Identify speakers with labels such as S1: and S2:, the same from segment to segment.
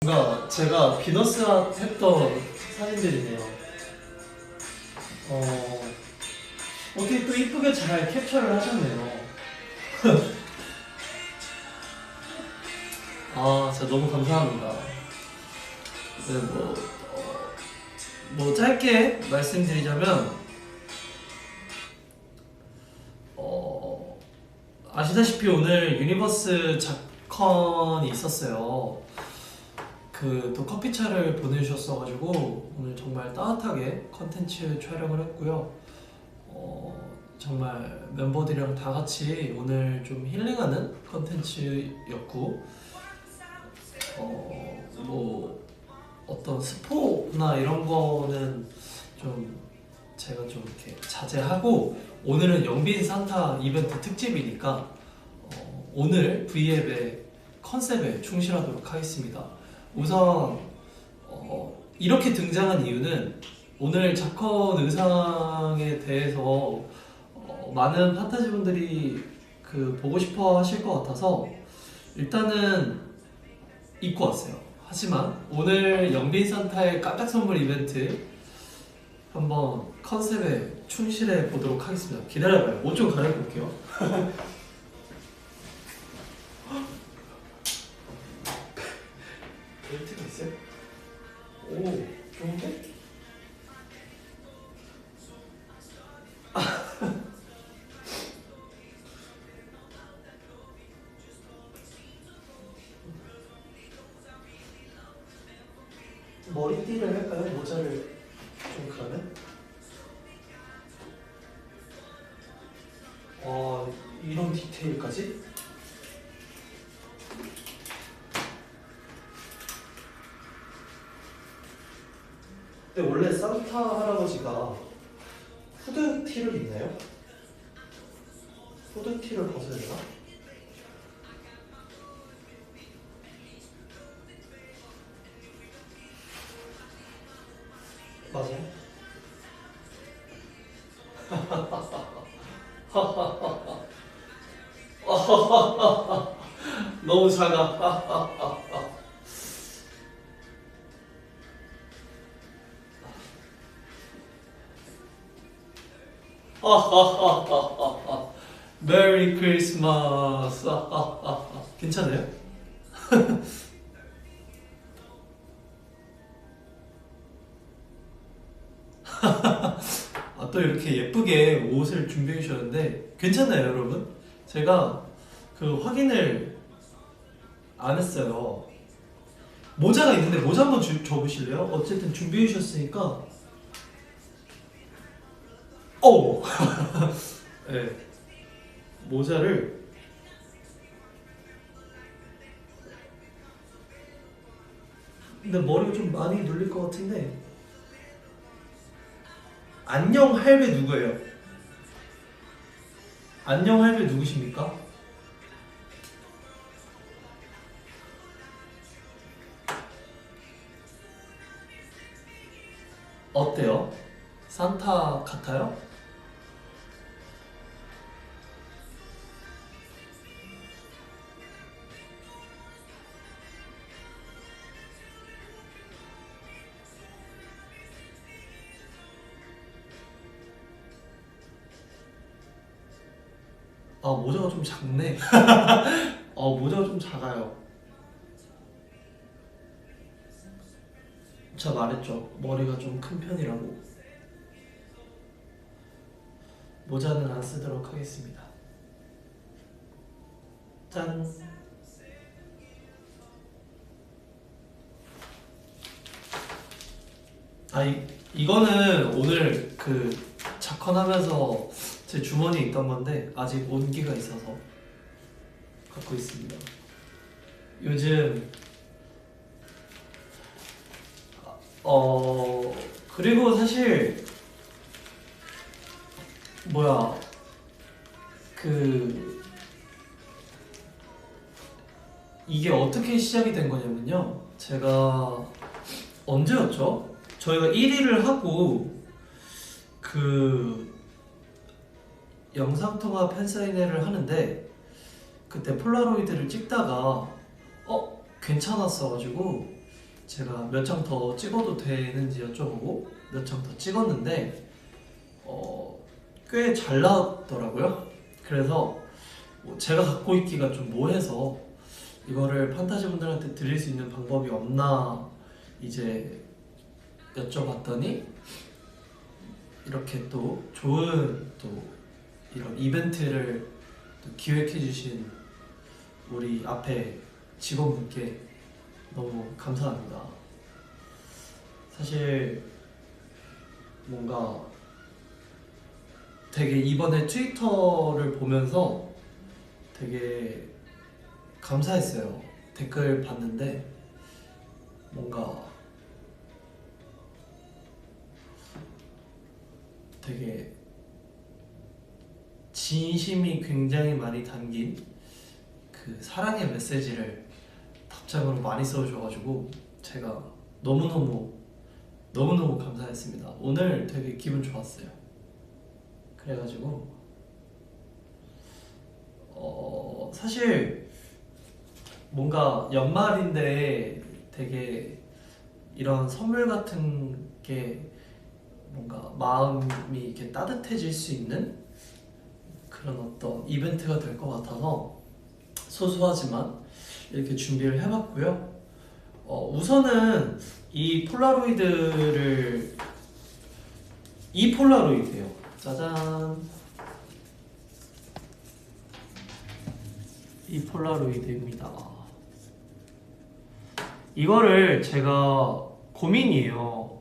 S1: 뭔가 제가 비너스와 했던 사진들이네요. 어떻게 또 이쁘게 잘 캡처를 하셨네요. 아, 진짜 너무 감사합니다. 네, 뭐 짧게 말씀드리자면, 아시다시피 오늘 유니버스 작컨이 있었어요. 또 커피차를 보내주셨어가지고 오늘 정말 따뜻하게 컨텐츠 촬영을 했고요. 정말 멤버들이랑 다 같이 오늘 좀 힐링하는 컨텐츠였고, 뭐 어떤 스포나 이런 거는 좀 제가 좀 이렇게 자제하고, 오늘은 영빈 산타 이벤트 특집이니까 오늘 V앱의 컨셉에 충실하도록 하겠습니다. 우선 이렇게 등장한 이유는 오늘 자컨 의상에 대해서 많은 판타지 분들이 보고 싶어 하실 것 같아서 일단은 입고 왔어요. 하지만 오늘 영빈 산타의 깜짝 선물 이벤트 한번 컨셉에 충실해 보도록 하겠습니다. 기다려봐요. 옷 좀 갈아입고 올게요. 벨트가 있어요? 오, 좋은데? 머리띠를 할까요? 모자를 좀 그러면? 이런 디테일까지? 근데 원래 산타 할아버지가 후드티를 입나요? 후드티를 벗어야 되나? 맞아요. 너무 작아. 메리 크리스마스. 괜찮아요? 또 이렇게 예쁘게 옷을 준비해 주셨는데 괜찮나요, 여러분? 제가 확인을 안 했어요. 모자가 있는데 모자 한번 줘보실래요? 어쨌든 준비해 주셨으니까. 네, 모자를. 근데 머리가 좀 많이 눌릴 것 같은데. 안녕 할배 누구예요? 안녕 할배 누구십니까? 어때요? 산타 같아요? 모자가 좀 작네. 모자가 좀 작아요. 제가 말했죠. 머리가 좀 큰 편이라고. 모자는 안 쓰도록 하겠습니다. 짠. 이거는 오늘 작컨 하면서 제 주머니에 있던 건데 아직 온기가 있어서 갖고 있습니다. 요즘 그리고 사실 이게 어떻게 시작이 된 거냐면요. 제가 언제였죠? 저희가 1위를 하고 영상통화 팬사인회를 하는데 그때 폴라로이드를 찍다가 괜찮았어가지고 제가 몇 장 더 찍어도 되는지 여쭤보고 몇 장 더 찍었는데 꽤 잘 나왔더라고요. 그래서 제가 갖고 있기가 좀 뭐해서 이거를 판타지 분들한테 드릴 수 있는 방법이 없나 이제 여쭤봤더니 이렇게 또 좋은 또 이런 이벤트를 또 기획해 주신 우리 앞에 직원분께 너무 감사합니다. 사실 뭔가 되게 이번에 트위터를 보면서 되게 감사했어요. 댓글 봤는데 뭔가 되게 진심이 굉장히 많이 담긴 그 사랑의 메시지를 답장으로 많이 써주셔가지고 제가 너무너무 감사했습니다. 오늘 되게 기분 좋았어요. 그래가지고 사실 뭔가 연말인데 되게 이런 선물 같은 게 뭔가 마음이 이렇게 따뜻해질 수 있는 그런 어떤 이벤트가 될 것 같아서 소소하지만 이렇게 준비를 해봤고요. 우선은 이 폴라로이드예요. 짜잔. 이 폴라로이드입니다. 이거를 제가 고민이에요.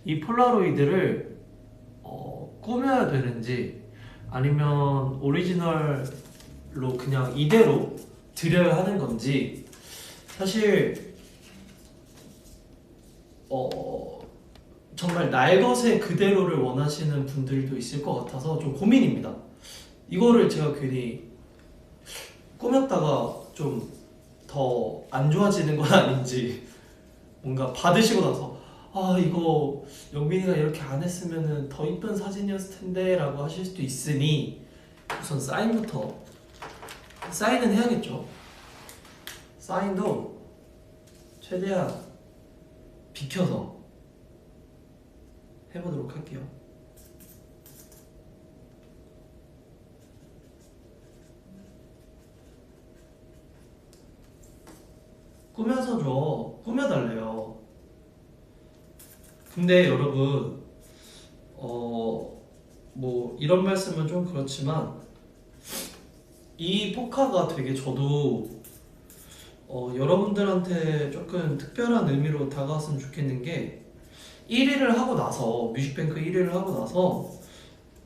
S1: 이 폴라로이드를 꾸며야 되는지 아니면 오리지널로 그냥 이대로 드려야 하는 건지 사실 정말 날것의 그대로를 원하시는 분들도 있을 것 같아서 좀 고민입니다. 이거를 제가 괜히 꾸몄다가 좀 더 안 좋아지는 건 아닌지 뭔가 받으시고 나서 아 이거 영빈이가 이렇게 안 했으면 더 이쁜 사진이었을 텐데 라고 하실 수도 있으니 우선 사인은 해야겠죠. 사인도 최대한 비켜서 해보도록 할게요. 꾸며서 줘. 꾸며달래요. 근데 여러분 뭐 이런 말씀은 좀 그렇지만 이 포카가 되게 저도 여러분들한테 조금 특별한 의미로 다가왔으면 좋겠는 게 1위를 하고 나서 뮤직뱅크 1위를 하고 나서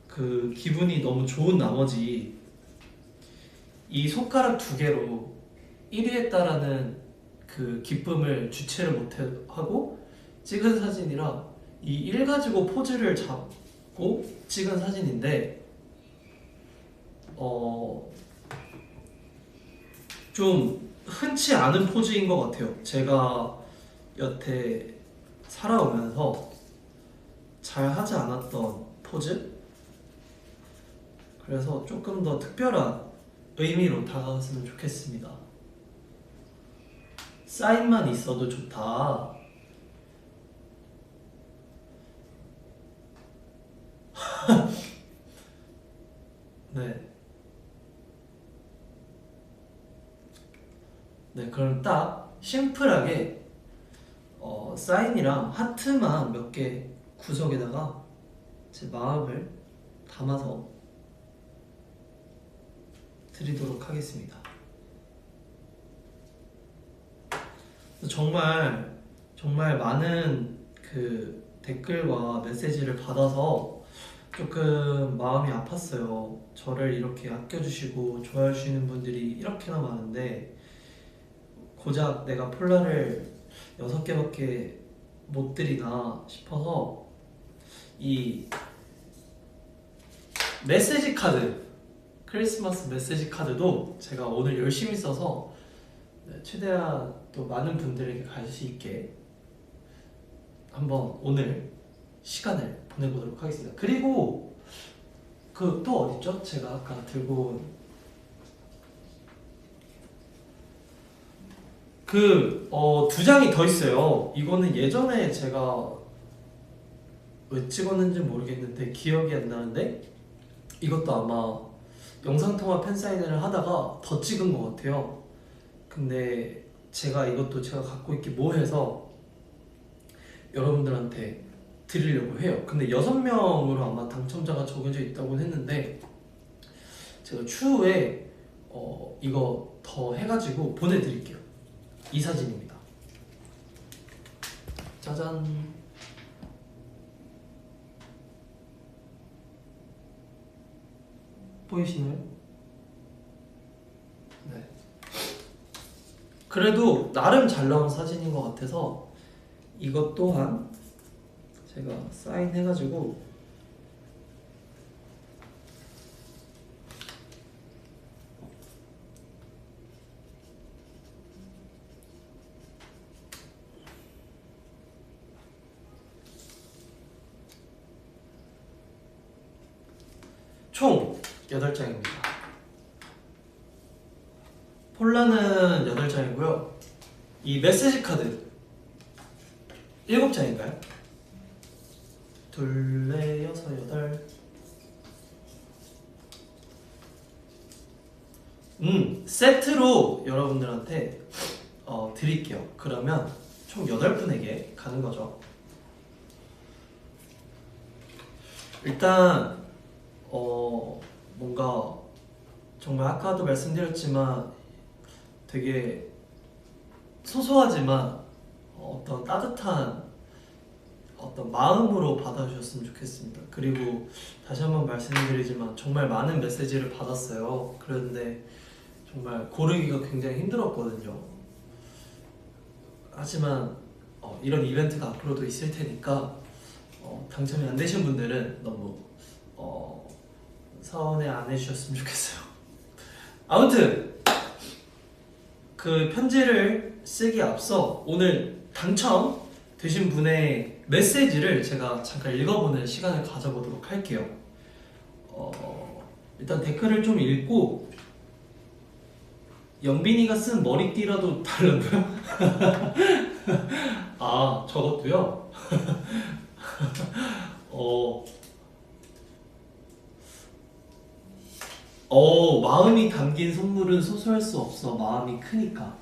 S1: 그 기분이 너무 좋은 나머지 이 손가락 두 개로 1위 했다라는 그 기쁨을 주체를 못하고 찍은 사진이라 이 일 가지고 포즈를 잡고 찍은 사진인데 좀 흔치 않은 포즈인 것 같아요. 제가 여태 살아오면서 잘 하지 않았던 포즈? 그래서 조금 더 특별한 의미로 다가갔으면 좋겠습니다. 사인만 있어도 좋다. 네. 네, 그럼 딱 심플하게 사인이랑 하트만 몇 개 구석에다가 제 마음을 담아서 드리도록 하겠습니다. 정말 많은 그 댓글과 메시지를 받아서 조금 마음이 아팠어요. 저를 이렇게 아껴주시고 좋아해 주시는 분들이 이렇게나 많은데 고작 내가 폴라를 6개밖에 못 드리나 싶어서 이 메시지 카드, 크리스마스 메시지 카드도 제가 오늘 열심히 써서 최대한 또 많은 분들에게 갈 수 있게 한번 오늘 시간을 보내보도록 하겠습니다. 그리고 그 또 어딨죠? 제가 아까 들고 온 두 장이 더 있어요. 이거는 예전에 제가 왜 찍었는지 모르겠는데 기억이 안 나는데 이것도 아마 영상통화 팬사인회를 하다가 더 찍은 것 같아요. 근데 이것도 제가 갖고 있기 뭐해서 여러분들한테 드리려고 해요. 근데 6명으로 아마 당첨자가 정해져 있다고 했는데 제가 추후에 이거 더 해가지고 보내드릴게요. 이 사진입니다. 짜잔. 보이시나요? 네. 그래도 나름 잘 나온 사진인 것 같아서 이것 또한 제가 사인해가지고 총 8장입니다. 폴라는 8장이고요. 이 메시지 카드 7장인가요? 둘, 넷, 여섯, 여덟. 세트로 여러분들한테 드릴게요. 그러면 총 8분에게 가는 거죠. 일단 뭔가 정말 아까도 말씀드렸지만 되게 소소하지만 어떤 따뜻한 어떤 마음으로 받아주셨으면 좋겠습니다. 그리고 다시 한번 말씀드리지만 정말 많은 메시지를 받았어요. 그런데 정말 고르기가 굉장히 힘들었거든요. 하지만 이런 이벤트가 앞으로도 있을 테니까 당첨이 안 되신 분들은 너무 서운해 안 해주셨으면 좋겠어요. 아무튼 그 편지를 쓰기 앞서 오늘 당첨되신 분의 메시지를 제가 잠깐 읽어보는 시간을 가져보도록 할게요. 일단 댓글을 좀 읽고 영빈이가 쓴 머리띠라도 달라고요? 아, 저것도요? 마음이 담긴 선물은 소소할 수 없어. 마음이 크니까.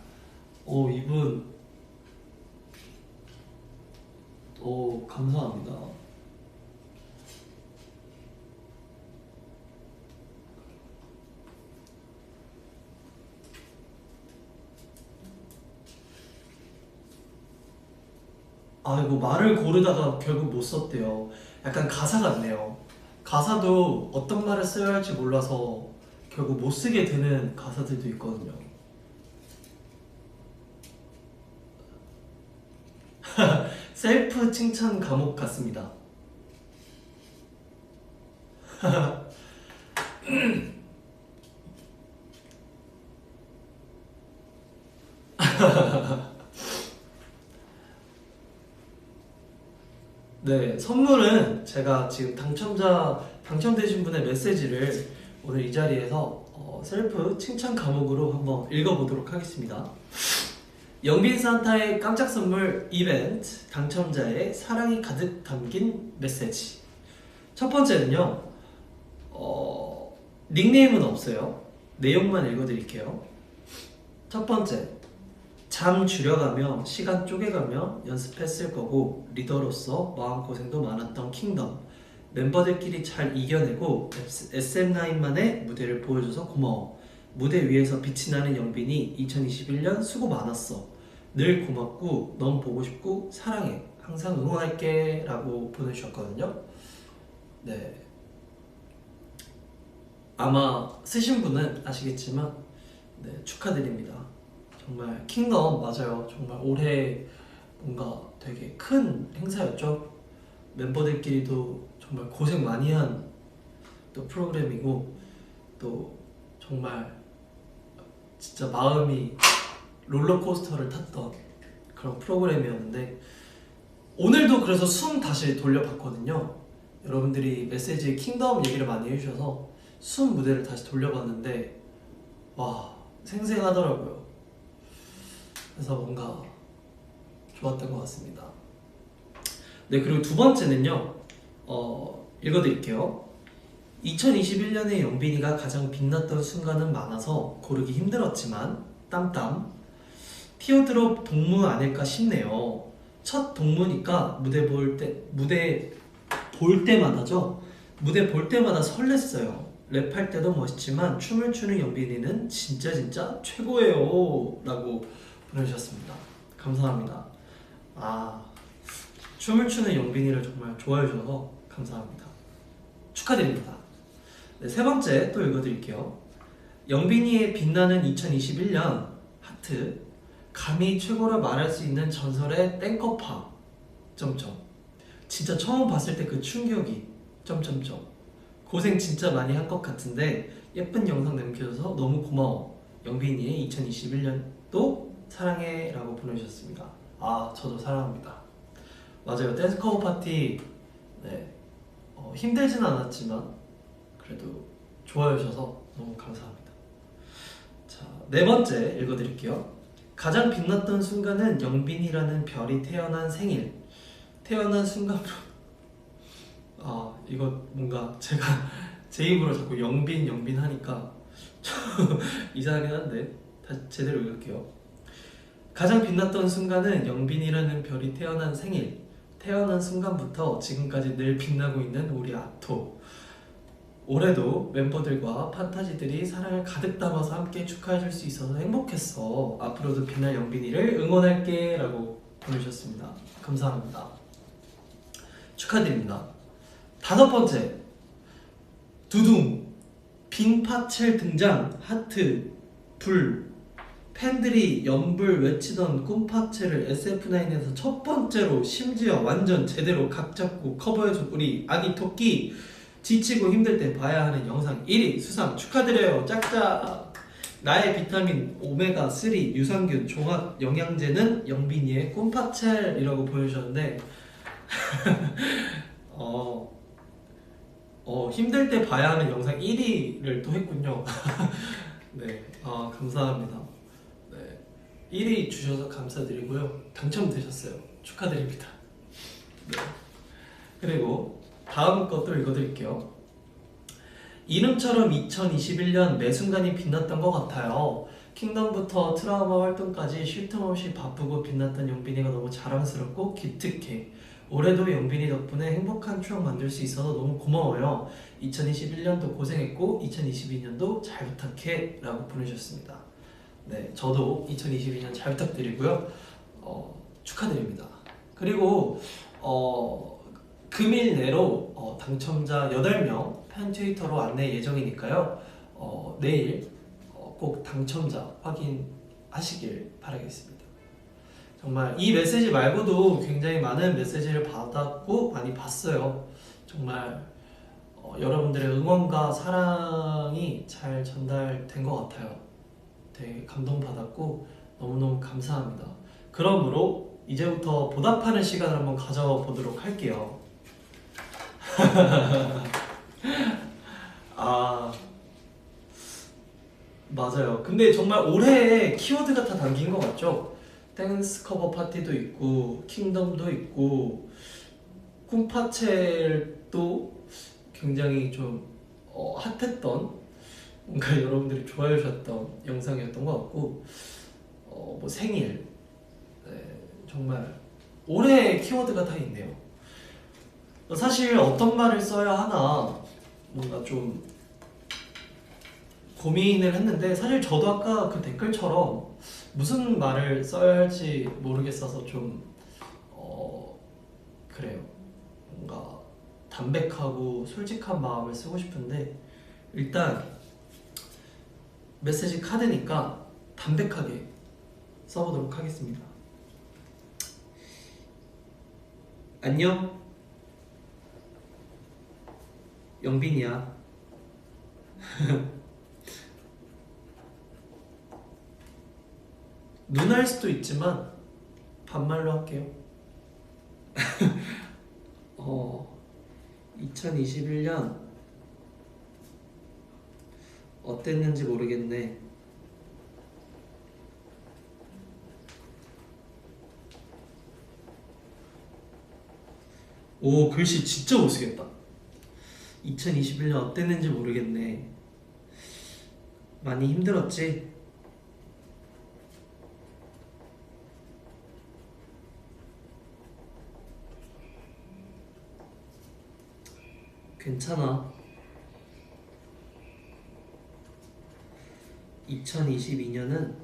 S1: 이분 감사합니다. 이거 말을 고르다가 결국 못 썼대요. 약간 가사 같네요. 가사도 어떤 말을 써야 할지 몰라서 결국 못 쓰게 되는 가사들도 있거든요. 셀프 칭찬 감옥 같습니다. 네, 선물은 제가 지금 당첨되신 분의 메시지를 오늘 이 자리에서 셀프 칭찬 감옥으로 한번 읽어보도록 하겠습니다. 영빈 산타의 깜짝 선물 이벤트 당첨자의 사랑이 가득 담긴 메시지. 첫 번째는요, 닉네임은 없어요. 내용만 읽어드릴게요. 첫 번째, 잠 줄여가며 시간 쪼개가며 연습했을 거고 리더로서 마음고생도 많았던 킹덤. 멤버들끼리 잘 이겨내고 SM9만의 무대를 보여줘서 고마워. 무대 위에서 빛이 나는 영빈이 2021년 수고 많았어. 늘 고맙고 너무 보고 싶고 사랑해. 항상 응원할게 라고 보내주셨거든요. 네, 아마 쓰신 분은 아시겠지만 네, 축하드립니다. 정말 킹덤 맞아요. 정말 올해 뭔가 되게 큰 행사였죠. 멤버들끼리도 정말 고생 많이 한 또 프로그램이고 또 정말 진짜 마음이 롤러코스터를 탔던 그런 프로그램이었는데 오늘도 그래서 숨 다시 돌려봤거든요. 여러분들이 메시지에 킹덤 얘기를 많이 해주셔서 숨 무대를 다시 돌려봤는데 와, 생생하더라고요. 그래서 뭔가 좋았던 것 같습니다. 네, 그리고 두 번째는요. 읽어드릴게요. 2021년에 영빈이가 가장 빛났던 순간은 많아서 고르기 힘들었지만 땀땀 티어드롭 동무 아닐까 싶네요. 첫 동무니까 무대 볼 때마다죠. 무대 볼 때마다 설렜어요. 랩할 때도 멋있지만 춤을 추는 영빈이는 진짜 최고예요 라고 보내주셨습니다. 감사합니다. 춤을 추는 영빈이를 정말 좋아해 주셔서 감사합니다. 축하드립니다. 네, 세 번째 또 읽어드릴게요. 영빈이의 빛나는 2021년 하트 감히 최고라 말할 수 있는 전설의 땡커파 점점 진짜 처음 봤을 때 그 충격이 점점점 고생 진짜 많이 한 것 같은데 예쁜 영상 남겨줘서 너무 고마워. 영빈이의 2021년도 사랑해 라고 보내주셨습니다. 저도 사랑합니다. 맞아요. 댄스 커버 파티 네, 힘들진 않았지만 그래도 좋아해 주셔서 너무 감사합니다. 자, 네 번째 읽어드릴게요. 가장 빛났던 순간은 영빈이라는 별이 태어난 생일. 태어난 순간부터 이거 뭔가 제가 제 입으로 자꾸 영빈 하니까 이상하긴 한데 다시 제대로 읽을게요. 가장 빛났던 순간은 영빈이라는 별이 태어난 생일. 태어난 순간부터 지금까지 늘 빛나고 있는 우리 아토. 올해도 멤버들과 판타지들이 사랑을 가득 담아서 함께 축하해줄 수 있어서 행복했어. 앞으로도 빛날 영빈이를 응원할게 라고 보내주셨습니다. 감사합니다. 축하드립니다. 다섯 번째 두둥 빙파첼 등장 하트 불 팬들이 연불 외치던 꿈파첼을 SF9에서 첫 번째로 심지어 완전 제대로 각 잡고 커버해준 우리 아기 토끼 지치고 힘들 때 봐야 하는 영상 1위 수상 축하드려요. 짝짝. 나의 비타민 오메가3 유산균 종합 영양제는 영빈이의 꿈파첼이라고 보여주셨는데 힘들 때 봐야 하는 영상 1위를 또 했군요. 네, 감사합니다. 네, 1위 주셔서 감사드리고요. 당첨되셨어요. 축하드립니다. 네. 그리고 다음 것도 읽어드릴게요. 이름처럼 2021년 매 순간이 빛났던 것 같아요. 킹덤부터 트라우마 활동까지 쉴 틈 없이 바쁘고 빛났던 영빈이가 너무 자랑스럽고 기특해. 올해도 영빈이 덕분에 행복한 추억 만들 수 있어서 너무 고마워요. 2021년도 고생했고 2022년도 잘 부탁해 라고 보내주셨습니다. 네, 저도 2022년 잘 부탁드리고요. 축하드립니다. 그리고 금일 내로 당첨자 8명 팬 트위터로 안내 예정이니까요. 내일 꼭 당첨자 확인하시길 바라겠습니다. 정말 이 메시지 말고도 굉장히 많은 메시지를 받았고 많이 봤어요. 정말 여러분들의 응원과 사랑이 잘 전달된 것 같아요. 되게 감동받았고 너무너무 감사합니다. 그러므로 이제부터 보답하는 시간을 한번 가져보도록 할게요. 맞아요. 근데 정말 올해의 키워드가 다 담긴 것 같죠? 댄스 커버 파티도 있고 킹덤도 있고 꿈파첼도 굉장히 좀 핫했던 뭔가 여러분들이 좋아해 주셨던 영상이었던 것 같고 뭐 생일 네, 정말 올해의 키워드가 다 있네요. 사실 어떤 말을 써야 하나 뭔가 좀 고민을 했는데 사실 저도 아까 그 댓글처럼 무슨 말을 써야 할지 모르겠어서 좀 그래요. 뭔가 담백하고 솔직한 마음을 쓰고 싶은데 일단 메시지 카드니까 담백하게 써보도록 하겠습니다. 안녕 영빈이야. 누나일 수도 있지만 반말로 할게요. 2021년 어땠는지 모르겠네. 오, 글씨 진짜 못 쓰겠다. 2021년 어땠는지 모르겠네. 많이 힘들었지? 괜찮아. 2022년은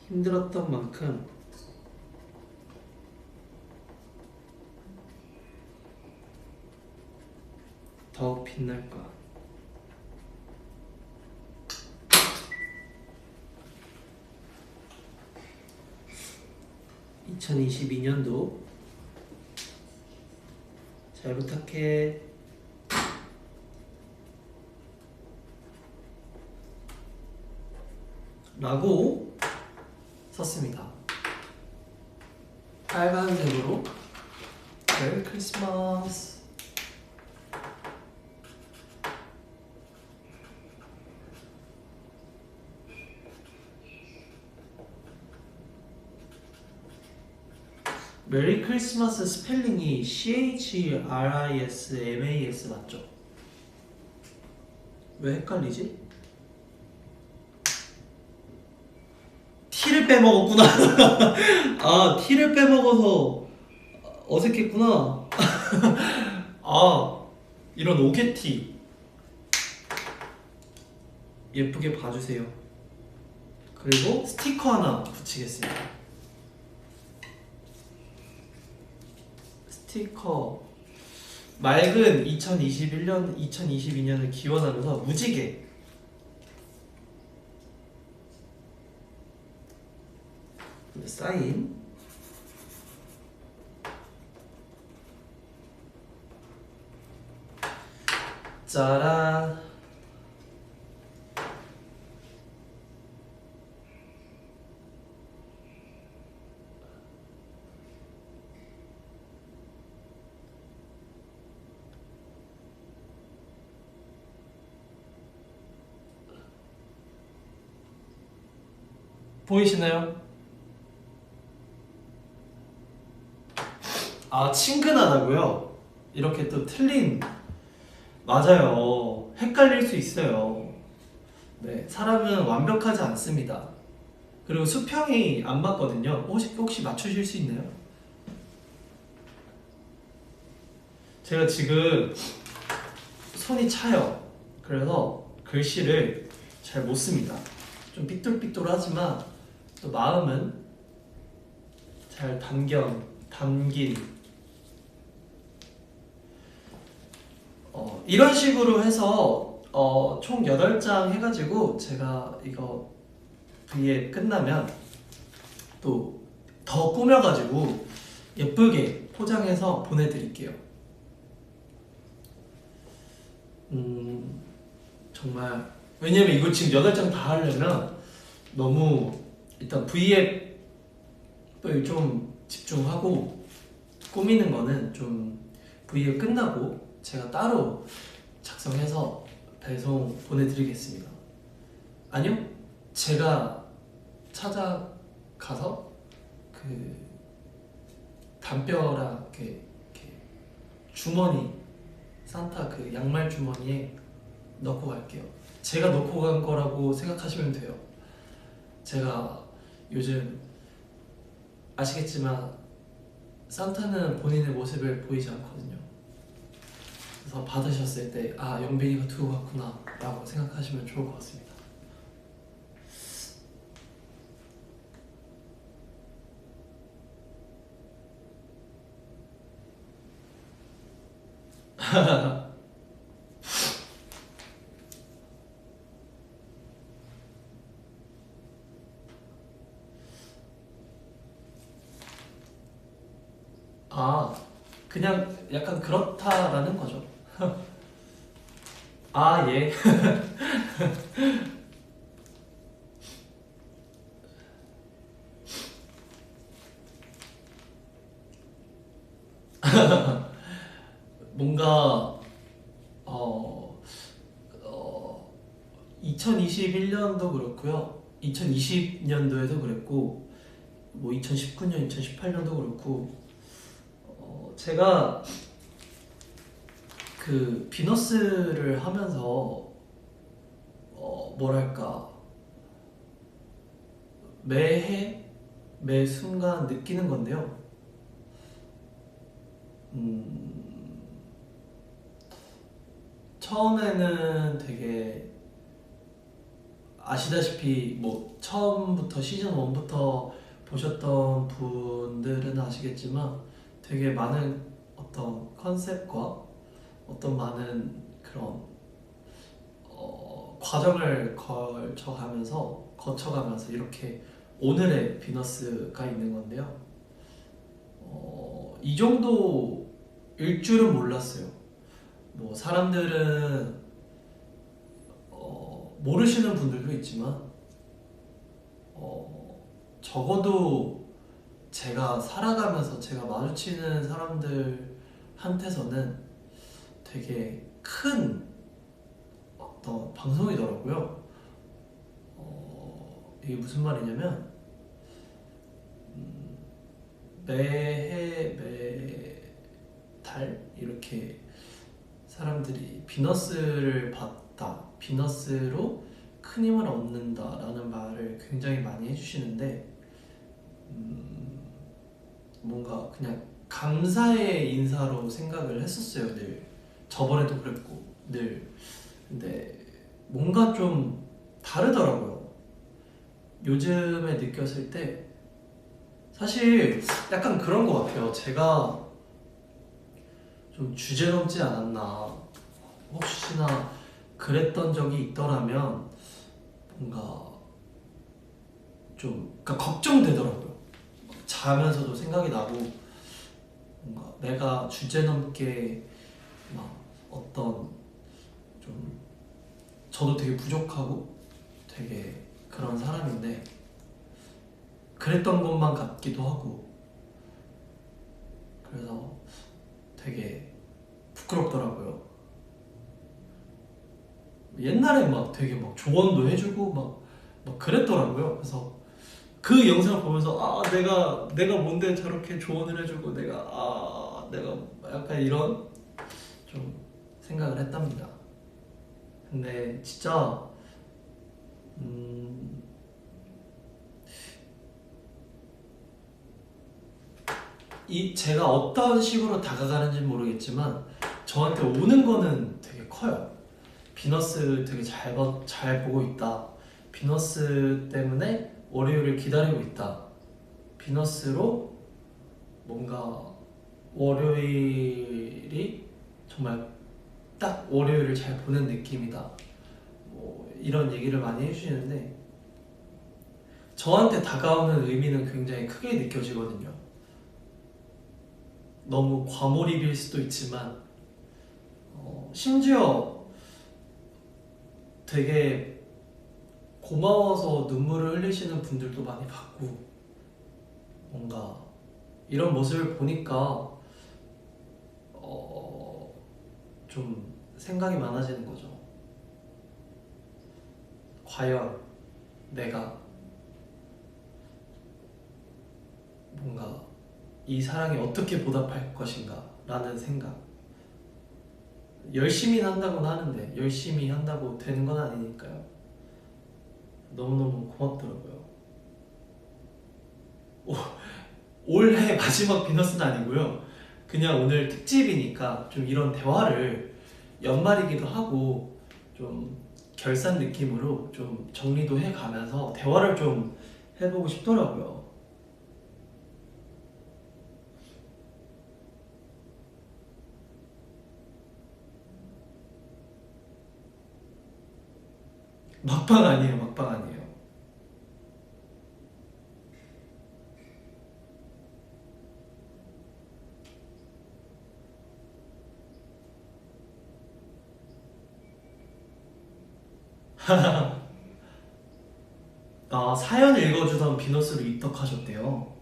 S1: 힘들었던 만큼 더 빛날 거야. 2022년도 잘 부탁해. 라고 썼습니다. 빨간색으로 메리 크리스마스. 메리 크리스마스 스펠링이 CHRISMAS 맞죠? 왜 헷갈리지? T를 빼먹었구나. 아, T를 빼먹어서 어색했구나. 아, 이런 오게티 예쁘게 봐주세요. 그리고 스티커 하나 붙이겠습니다. 스티커 맑은 2021년, 2022년을 기원하면서 무지개 사인. 짜란. 보이시나요? 아, 친근하다고요? 이렇게 또 틀린. 맞아요. 헷갈릴 수 있어요. 네, 사람은 완벽하지 않습니다. 그리고 수평이 안 맞거든요. 혹시 맞추실 수 있나요? 제가 지금 손이 차요. 그래서 글씨를 잘 못 씁니다. 좀 삐뚤삐뚤하지만 또 마음은 잘 담긴 이런 식으로 해서 총 8장 해가지고 제가 이거 V에 끝나면 또 더 꾸며가지고 예쁘게 포장해서 보내드릴게요. 정말 왜냐면 이거 지금 8장 다 하려면 너무 일단 V에 좀 집중하고 꾸미는 거는 좀 V에 끝나고 제가 따로 작성해서 배송 보내드리겠습니다. 아니요, 제가 찾아가서 그 담벼락 이렇게 주머니, 산타 그 양말 주머니에 넣고 갈게요. 제가 넣고 간 거라고 생각하시면 돼요. 제가 요즘 아시겠지만 산타는 본인의 모습을 보이지 않거든요. 그래서 받으셨을 때 아, 영빈이가 두고 갔구나 라고 생각하시면 좋을 것 같습니다. 아, 그냥 약간 그렇다라는 거죠. 아, 예. 뭔가 2021년도 그렇고요. 2020년도에도 그랬고 뭐 2019년, 2018년도 그렇고 제가 그 비너스를 하면서 뭐랄까 매해 매 순간 느끼는 건데요. 처음에는 되게 아시다시피 뭐 처음부터 시즌 1부터 보셨던 분들은 아시겠지만 되게 많은 어떤 컨셉과 어떤 많은 그런 과정을 거쳐가면서 이렇게 오늘의 비너스가 있는 건데요. 이 정도일 줄은 몰랐어요. 뭐 사람들은 모르시는 분들도 있지만 적어도 제가 살아가면서 제가 마주치는 사람들한테서는 되게 큰 어떤 방송이더라고요. 이게 무슨 말이냐면 매해 매달 이렇게 사람들이 비너스를 받다, 비너스로 큰 힘을 얻는다라는 말을 굉장히 많이 해주시는데 뭔가 그냥 감사의 인사로 생각을 했었어요. 늘 저번에도 그랬고 늘. 근데 뭔가 좀 다르더라고요. 요즘에 느꼈을 때 사실 약간 그런 것 같아요. 제가 좀 주제넘지 않았나, 혹시나 그랬던 적이 있더라면 뭔가 좀 그러니까 걱정되더라고요. 자면서도 생각이 나고 뭔가 내가 주제넘게 막 어떤 좀 저도 되게 부족하고 되게 그런 사람인데 그랬던 것만 같기도 하고 그래서 되게 부끄럽더라고요. 옛날에 막 되게 막 조언도 해주고 막 그랬더라고요. 그래서 그 영상을 보면서 내가 뭔데 저렇게 조언을 해주고 내가 약간 이런 좀 생각을 했답니다. 근데 진짜 제가 어떤 식으로 다가가는지 모르겠지만 저한테 오는 거는 되게 커요. 비너스 되게 잘 보고 있다. 비너스 때문에 월요일을 기다리고 있다. 비너스로 뭔가 월요일이 정말 딱 월요일을 잘 보낸 느낌이다. 뭐 이런 얘기를 많이 해주시는데 저한테 다가오는 의미는 굉장히 크게 느껴지거든요. 너무 과몰입일 수도 있지만 심지어 되게 고마워서 눈물을 흘리시는 분들도 많이 봤고 뭔가 이런 모습을 보니까 좀 생각이 많아지는 거죠. 과연 내가 뭔가 이 사랑에 어떻게 보답할 것인가 라는 생각. 열심히 한다고는 하는데 열심히 한다고 되는 건 아니니까요. 너무너무 고맙더라고요. 올해 마지막 비너스는 아니고요. 그냥 오늘 특집이니까 좀 이런 대화를 연말이기도 하고 좀 결산 느낌으로 좀 정리도 해가면서 대화를 좀 해보고 싶더라고요. 막방 아니에요, 막방 아니에요. 사연 읽어주던 비너스로 입덕하셨대요.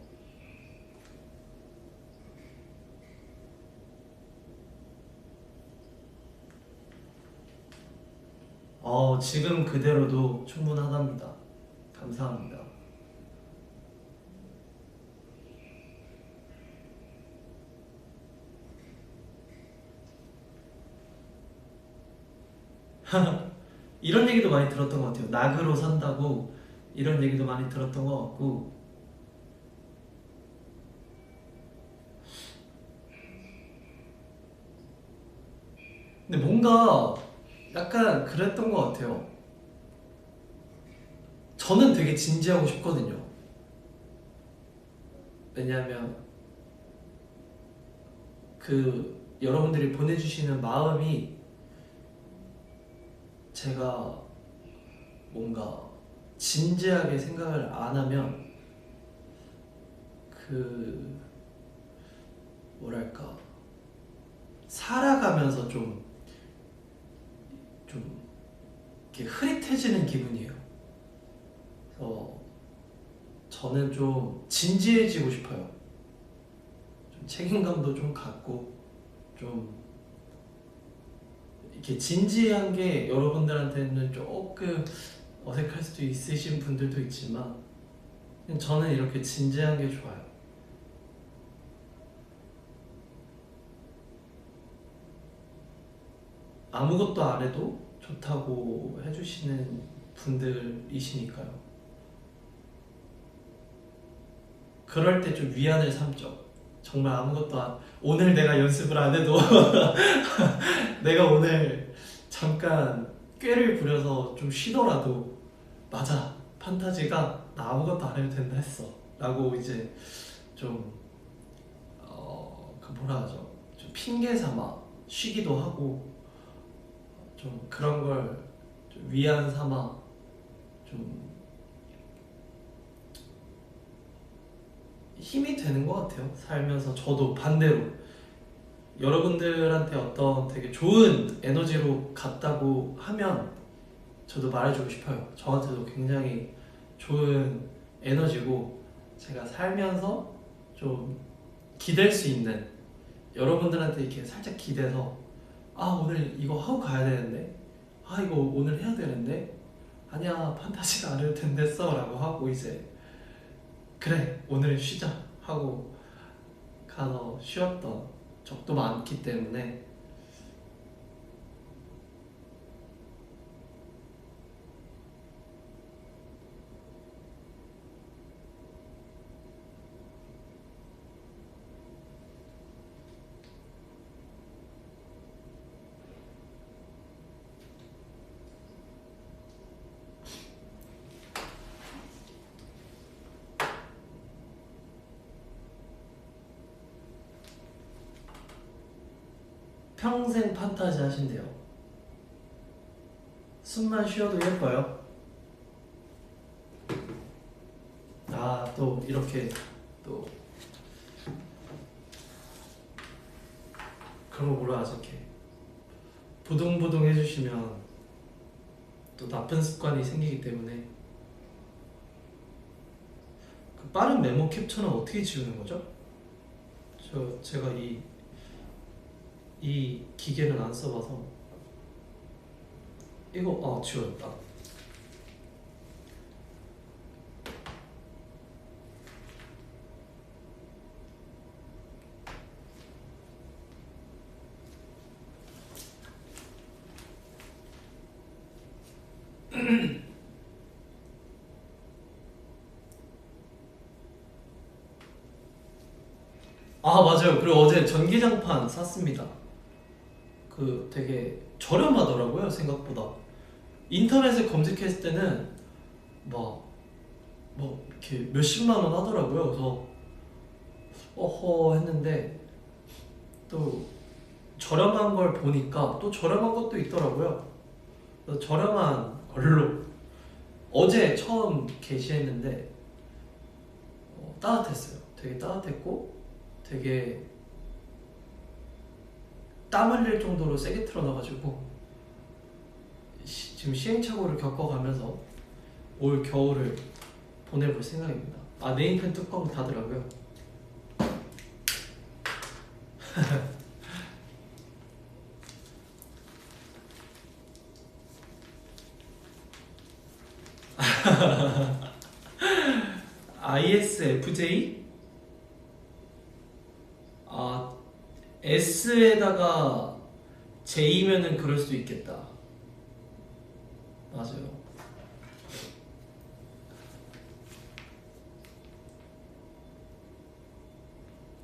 S1: 지금 그대로도 충분하답니다. 감사합니다. 이런 얘기도 많이 들었던 것 같아요. 낙으로 산다고 이런 얘기도 많이 들었던 것 같고, 근데 뭔가 약간 그랬던 것 같아요. 저는 되게 진지하고 싶거든요. 왜냐하면 그 여러분들이 보내주시는 마음이 제가 뭔가 진지하게 생각을 안 하면 그 뭐랄까 살아가면서 좀 이렇게 흐릿해지는 기분이에요. 그래서 저는 좀 진지해지고 싶어요. 좀 책임감도 좀 갖고 좀 이렇게 진지한 게 여러분들한테는 조금 어색할 수도 있으신 분들도 있지만 저는 이렇게 진지한 게 좋아요. 아무것도 안 해도 좋다고 해주시는 분들이시니까요. 그럴 때 좀 위안을 삼죠. 정말 아무것도 오늘 내가 연습을 안 해도 내가 오늘 잠깐 꾀를 부려서 좀 쉬더라도 맞아, 판타지가 나 아무것도 안 해도 된다 했어 라고 이제 좀 그 뭐라 하죠, 좀 핑계 삼아 쉬기도 하고 좀 그런 걸 좀 위안 삼아 좀 힘이 되는 것 같아요. 살면서 저도 반대로 여러분들한테 어떤 되게 좋은 에너지로 갔다고 하면 저도 말해주고 싶어요. 저한테도 굉장히 좋은 에너지고 제가 살면서 좀 기댈 수 있는, 여러분들한테 이렇게 살짝 기대서 아 오늘 이거 하고 가야 되는데, 아 이거 오늘 해야 되는데, 아니야 판타지가 안 해도 된댔어 라고 하고 이제 그래 오늘 쉬자 하고 가서 쉬었던 적도 많기 때문에 평생 판타지 하신대요. 숨만 쉬어도 예뻐요. 아 또 이렇게 또 그런 거 뭐라 하죠, 이렇게 부둥부둥 해주시면 또 나쁜 습관이 생기기 때문에. 그 빠른 메모 캡처는 어떻게 지우는 거죠? 제가 이 기계는 안 써봐서. 이거 지웠다. 아 맞아요. 그리고 어제 전기장판 샀습니다. 그 되게 저렴하더라고요, 생각보다. 인터넷에 검색했을 때는 뭐 이렇게 몇십만 원 하더라고요. 그래서 어허 했는데 또 저렴한 걸 보니까 또 저렴한 것도 있더라고요. 그래서 저렴한 걸로 어제 처음 게시했는데 따뜻했어요. 되게 따뜻했고 되게 땀 흘릴 정도로 세게 틀어놔가지고 지금 시행착오를 겪어가면서 올 겨울을 보내볼 생각입니다. 아 네임펜 뚜껑 닫으라고요? ISFJ? 아, S에다가 J면은 그럴 수도 있겠다. 맞아요.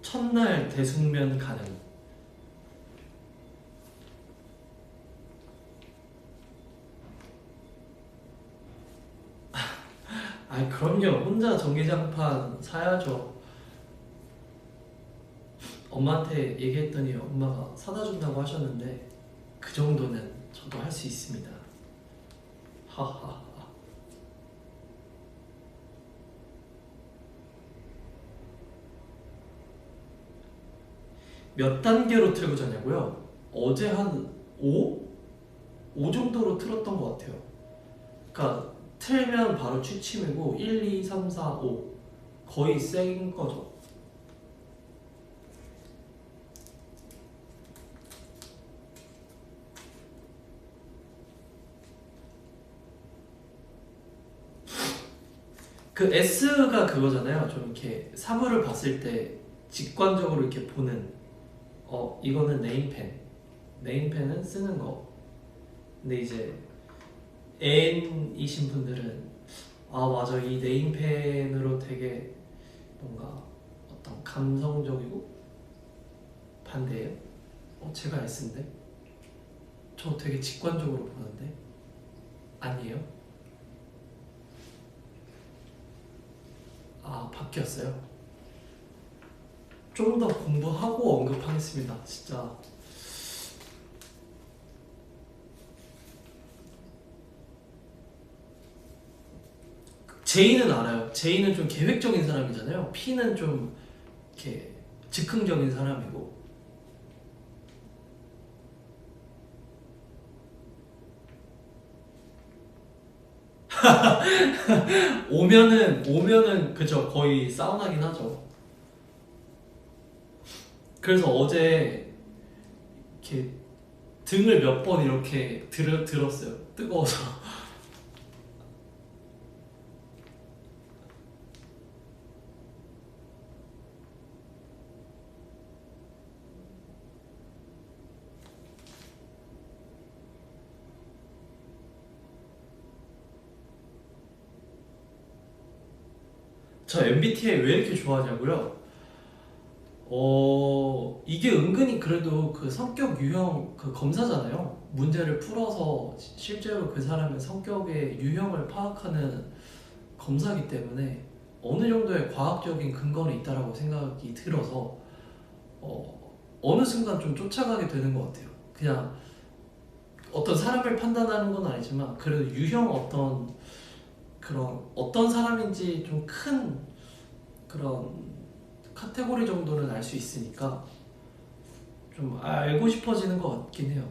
S1: 첫날 대숙면 가능. 아이 그럼요. 혼자 전기장판 사야죠. 엄마한테 얘기했더니 엄마가 사다 준다고 하셨는데 그 정도는 저도 할 수 있습니다. 하하. 몇 단계로 틀고 자냐고요? 어제 한 5? 5 정도로 틀었던 것 같아요. 그러니까 틀면 바로 취침이고 1, 2, 3, 4, 5 거의 센 거죠. 그 S가 그거잖아요. 좀 이렇게 사물을 봤을 때 직관적으로 이렇게 보는 이거는 네임펜은 쓰는 거. 근데 이제 N이신 분들은 아 맞아 이 네임펜으로 되게 뭔가 어떤 감성적이고 반대예요? 제가 S인데 저 되게 직관적으로 보는데 아니에요? 아 바뀌었어요? 좀 더 공부하고 언급하겠습니다. 진짜 제이는 알아요. 제이는 좀 계획적인 사람이잖아요. P는 좀 이렇게 즉흥적인 사람이고 오면은 그죠 거의 사우나긴 하죠. 그래서 어제 이렇게 등을 몇 번 이렇게 들었어요. 뜨거워서. 저 MBTI 왜 이렇게 좋아하냐고요? 이게 은근히 그래도 그 성격 유형 그 검사잖아요. 문제를 풀어서 실제로 그 사람의 성격의 유형을 파악하는 검사기 때문에 어느 정도의 과학적인 근거는 있다라고 생각이 들어서 어느 순간 좀 쫓아가게 되는 것 같아요. 그냥 어떤 사람을 판단하는 건 아니지만 그래도 유형 그런 어떤 사람인지 좀 큰 그런 카테고리 정도는 알 수 있으니까 좀 알고 싶어지는 것 같긴 해요.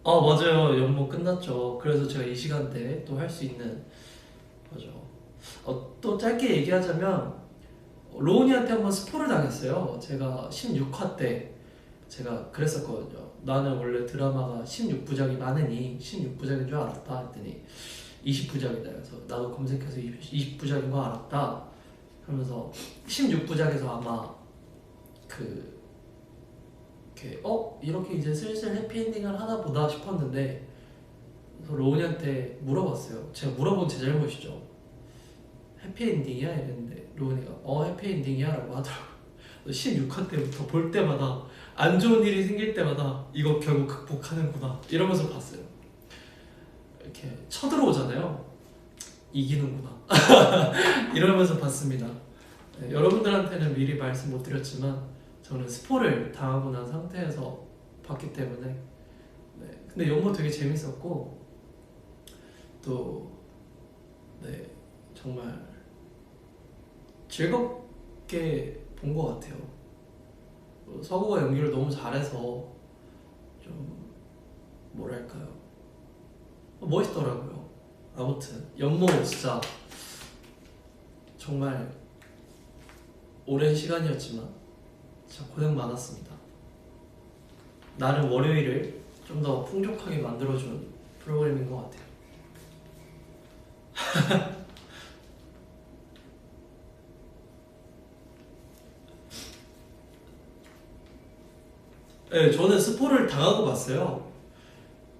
S1: 맞아요. 연모 끝났죠. 그래서 제가 이 시간대에 또 할 수 있는 거죠. 또 짧게 얘기하자면 로운이한테 한번 스포를 당했어요. 제가 16화 때 제가 그랬었거든요. 나는 원래 드라마가 16부작이 많으니 16부작인 줄 알았다 했더니 20부작이다. 그래서 나도 검색해서 20부작인 거 알았다 하면서 16부작에서 아마 그 이렇게 이제 슬슬 해피엔딩을 하나 보다 싶었는데 그래서 로운이한테 물어봤어요. 제가 물어본 제 잘못이죠. 해피엔딩이야? 이랬는데 로운이가 해피엔딩이야 라고 하더라고요. 16화 때부터 볼 때마다 안 좋은 일이 생길 때마다 이거 결국 극복하는구나 이러면서 봤어요. 이렇게 쳐들어오잖아요. 이기는구나 이러면서 봤습니다. 네, 여러분들한테는 미리 말씀 못 드렸지만 저는 스포를 당하고 난 상태에서 봤기 때문에 네, 근데 연모 되게 재밌었고 또 네, 정말 즐겁게 본 것 같아요. 서구가 연기를 너무 잘해서 좀 뭐랄까요 멋있더라고요. 아무튼 연모 진짜 정말 오랜 시간이었지만 진짜 고생 많았습니다. 나는 월요일을 좀 더 풍족하게 만들어준 프로그램인 것 같아요. 네, 저는 스포를 당하고 봤어요.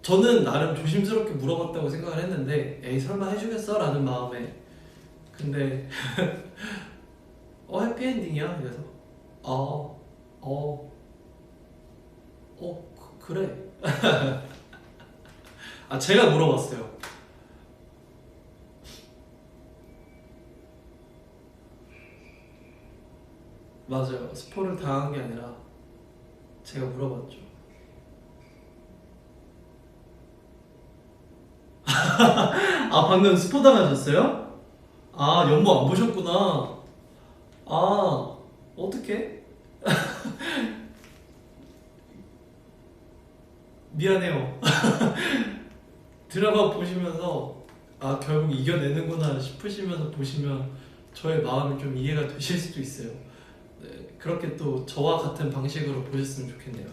S1: 저는 나름 조심스럽게 물어봤다고 생각을 했는데 에이 설마 해주겠어? 라는 마음에 근데 해피엔딩이야? 그래서 그래. 아 제가 물어봤어요. 맞아요. 스포를 당한 게 아니라 제가 물어봤죠. 아 방금 스포 당하셨어요? 아 연보 안 보셨구나. 아 어떡해? 미안해요. 드라마 보시면서 아 결국 이겨내는구나 싶으시면서 보시면 저의 마음이 좀 이해가 되실 수도 있어요. 네, 그렇게 또 저와 같은 방식으로 보셨으면 좋겠네요.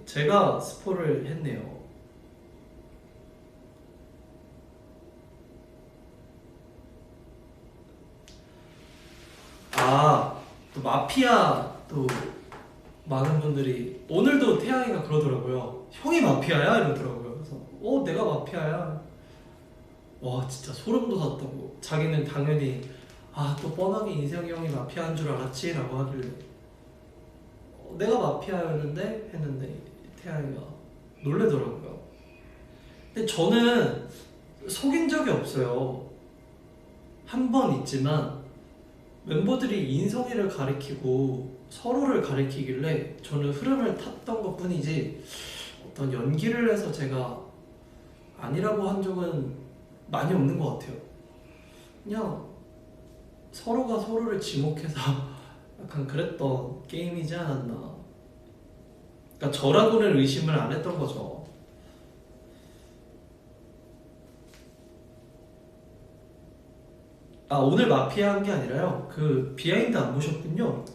S1: 제가 스포를 했네요. 아, 또 마피아 또 많은 분들이 오늘도 태양이가 그러더라고요. 형이 마피아야? 이러더라고요. 그래서 내가 마피아야. 와 진짜 소름 돋았다고. 자기는 당연히 또 뻔하게 인생이 형이 마피아인 줄 알았지? 라고 하길래 내가 마피아였는데? 했는데 태양이가 놀래더라고요. 근데 저는 속인 적이 없어요. 한 번 있지만 멤버들이 인성이를 가리키고 서로를 가리키길래 저는 흐름을 탔던 것 뿐이지 어떤 연기를 해서 제가 아니라고 한 적은 많이 없는 것 같아요. 그냥 서로가 서로를 지목해서 약간 그랬던 게임이지 않았나. 그러니까 저라고는 의심을 안 했던 거죠. 아 오늘 마피아 한 게 아니라요. 그 비하인드 안 보셨군요.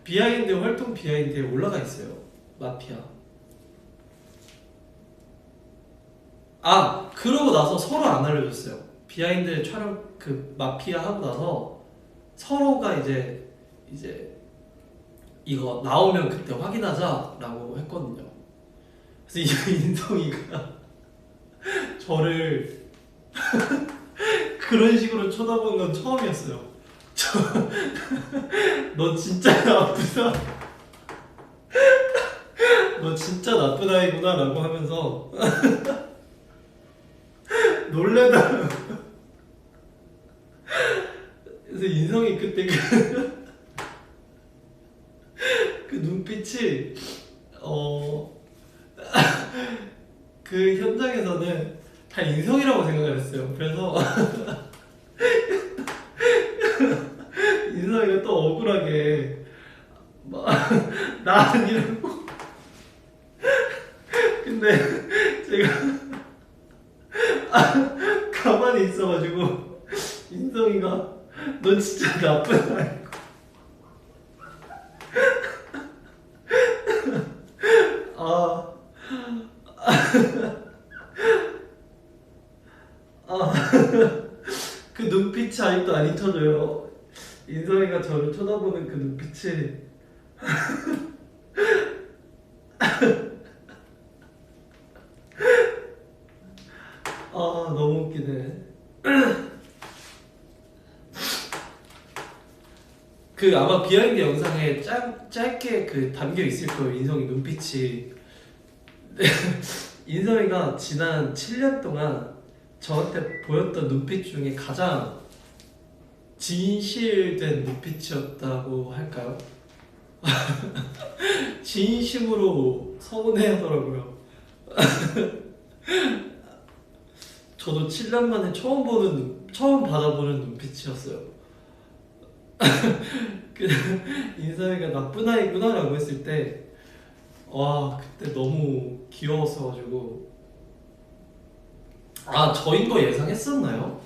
S1: 비하인드 활동 비하인드에 올라가 있어요. 마피아. 아 그러고 나서 서로 안 알려줬어요. 비하인드 촬영 그 마피아 하고 나서 서로가 이제 이거 나오면 그때 확인하자라고 했거든요. 그래서 이 인성이가 저를 그런 식으로 쳐다보는 건 처음이었어요. 너 진짜 나쁘다. 너 진짜 나쁜 아이구나 라고 하면서 놀래다. 그래서 인성이 그때 그 눈빛이 그 현장에서는 다 인성이라고 생각을 했어요. 그래서 인성이가 또 억울하게 막 나 아니라고. 근데 제가 가만히 있어가지고 인성이가 넌 진짜 나쁜 아이고. 아, 아, 그 눈빛이 아직도 안 잊혀져요. 인성이가 저를 쳐다보는 그 눈빛이 너무 웃기네. 그 아마 비하인드 영상에 짧게 그 담겨 있을 거예요. 인성이 눈빛이. 인성이가 지난 7년 동안 저한테 보였던 눈빛 중에 가장 진실된 눈빛이었다고 할까요? 진심으로 서운해하더라고요. 저도 7년 만에 처음 받아보는 눈빛이었어요. 그 인성이가 나쁜 아이구나 라고 했을 때 와 그때 너무 귀여웠어가지고 저인 거 예상했었나요?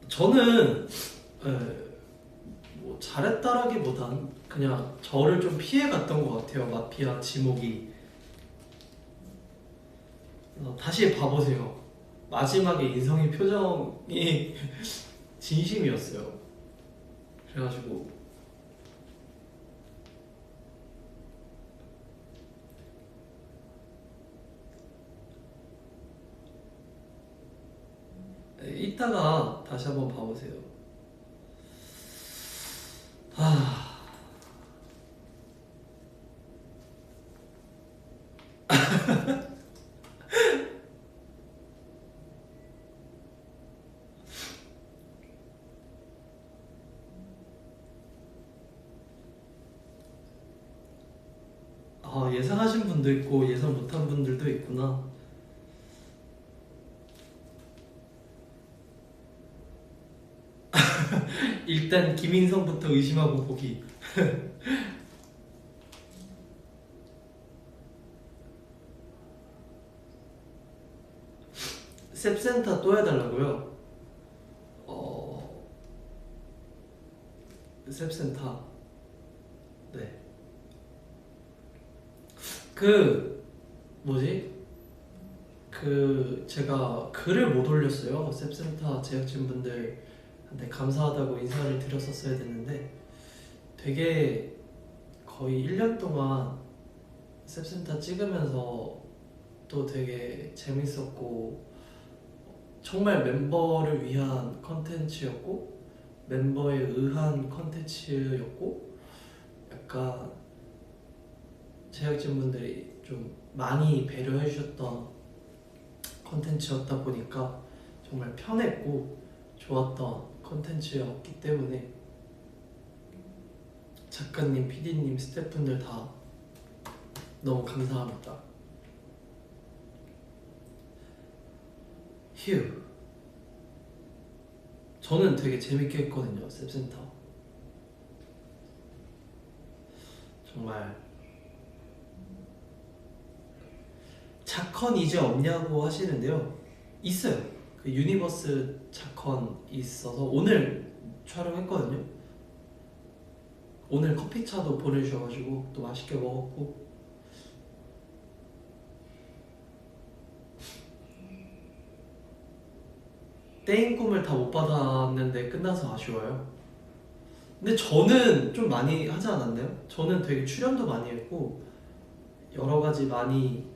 S1: 저는 잘했다라기보단 그냥 저를 좀 피해갔던 것 같아요. 마피아 지목이. 다시 봐보세요. 마지막에 인성이 표정이 진심이었어요. 그래가지고 이따가 다시 한번 봐보세요. 예상하신 분도 있고 예상 못한 분들도 있구나. 일단 김인성부터 의심하고 보기. 셉센터 또 해달라고요? 셉센터. 네. 그 뭐지? 제가 글을 못 올렸어요. 셉센터 제작진분들한테 감사하다고 인사를 드렸었어야 됐는데 되게 거의 1년 동안 셉센터 찍으면서 또 되게 재밌었고 정말 멤버를 위한 컨텐츠였고 멤버에 의한 컨텐츠였고 약간 제작진분들이 좀 많이 배려해 주셨던 컨텐츠였다 보니까 정말 편했고 좋았던 컨텐츠였기 때문에 작가님, PD님, 스태프분들 다 너무 감사합니다. 휴. 저는 되게 재밌게 했거든요, 셉센터. 정말 자컨 이제 없냐고 하시는데요. 있어요. 그 유니버스 자컨 있어서 오늘 촬영했거든요. 오늘 커피차도 보내주셔가지고 또 맛있게 먹었고 떼인 꿈을 다 못 받았는데 끝나서 아쉬워요. 근데 저는 좀 많이 하지 않았나요? 저는 되게 출연도 많이 했고 여러 가지 많이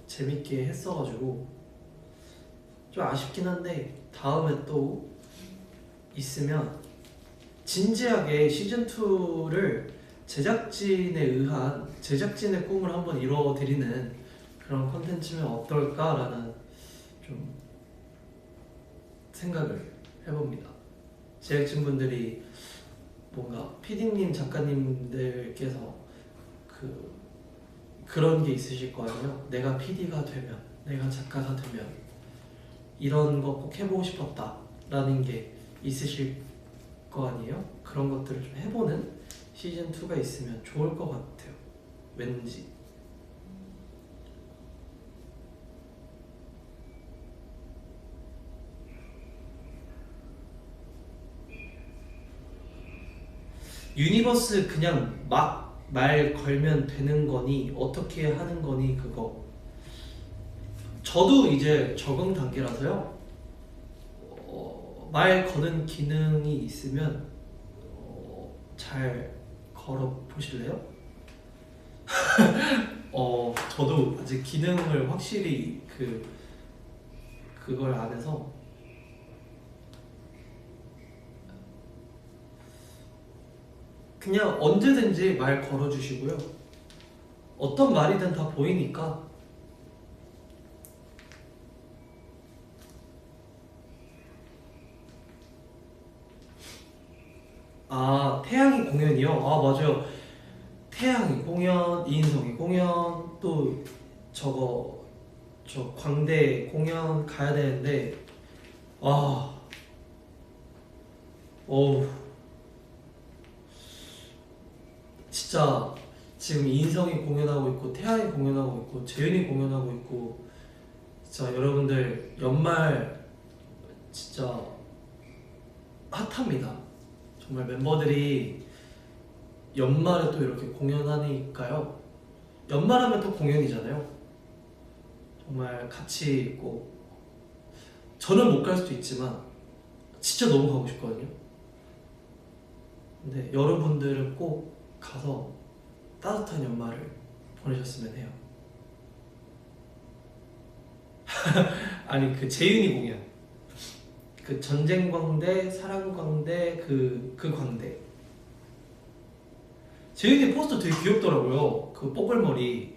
S1: 재밌게 했어가지고 좀 아쉽긴 한데 다음에 또 있으면 진지하게 시즌2를 제작진에 의한 제작진의 꿈을 한번 이뤄드리는 그런 콘텐츠면 어떨까라는 좀 생각을 해봅니다. 제작진분들이 뭔가 PD님, 작가님들께서 그런 게 있으실 거 아니에요? 내가 PD가 되면, 내가 작가가 되면 이런 거 꼭 해보고 싶었다 라는 게 있으실 거 아니에요? 그런 것들을 좀 해보는 시즌2가 있으면 좋을 것 같아요. 왠지. 유니버스 그냥 막 말 걸면 되는 거니 어떻게 하는 거니 그거 저도 이제 적응 단계라서요. 말 거는 기능이 있으면 잘 걸어 보실래요? 저도 아직 기능을 확실히 그걸 안 해서 그냥 언제든지 말 걸어주시고요. 어떤 말이든 다 보이니까. 아, 태양이 공연이요? 아, 맞아요. 태양이 공연, 이인성이 공연, 또 저 광대 공연 가야 되는데, 아, 어우, 진짜 지금 이인성이 공연하고 있고, 태양이 공연하고 있고, 재윤이 공연하고 있고, 진짜 여러분들 연말 진짜 핫합니다. 정말 멤버들이 연말에 또 이렇게 공연하니까요. 연말하면 또 공연이잖아요. 정말 같이 있고 저는 못 갈 수도 있지만 진짜 너무 가고 싶거든요. 근데 여러분들은 꼭 가서 따뜻한 연말을 보내셨으면 해요. 아니 그 재윤이 공연, 그 전쟁광대, 사랑광대, 그 광대. 재윤이 포스터 되게 귀엽더라고요. 그 뽀글머리.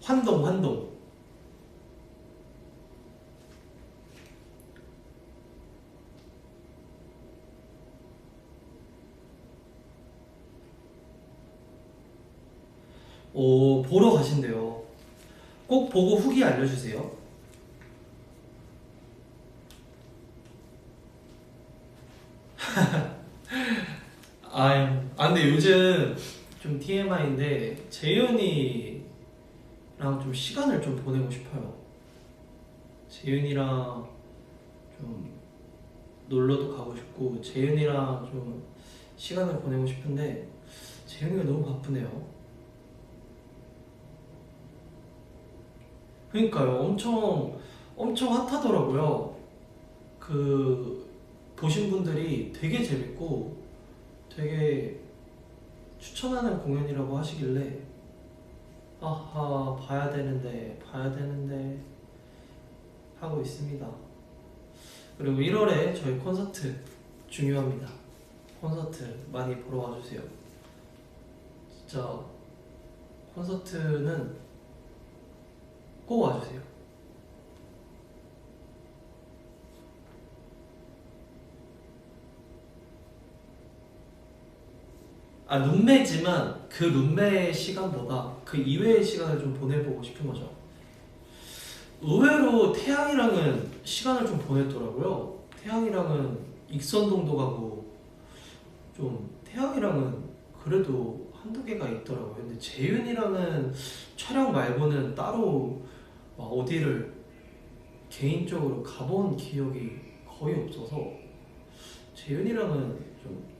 S1: 환동. 오, 보러 가신대요. 꼭 보고 후기 알려주세요. 근데 요즘 좀 TMI인데 재윤이랑 좀 시간을 좀 보내고 싶어요. 재윤이랑 좀 놀러도 가고 싶고 재윤이랑 좀 시간을 보내고 싶은데 재윤이가 너무 바쁘네요. 그러니까요. 엄청 핫하더라고요. 그 보신 분들이 되게 재밌고 되게 추천하는 공연이라고 하시길래 아하 봐야 되는데 하고 있습니다. 그리고 1월에 저희 콘서트 중요합니다. 콘서트 많이 보러 와주세요. 진짜 콘서트는 꼭 와주세요. 룸메지만 그 룸메의 시간보다 그 이외의 시간을 좀 보내보고 싶은 거죠. 의외로 태양이랑은 시간을 좀 보냈더라고요. 태양이랑은 익선동도 가고 좀 태양이랑은 그래도 한두 개가 있더라고요. 근데 재윤이랑은 촬영 말고는 따로 어디를 개인적으로 가본 기억이 거의 없어서 재윤이랑은 좀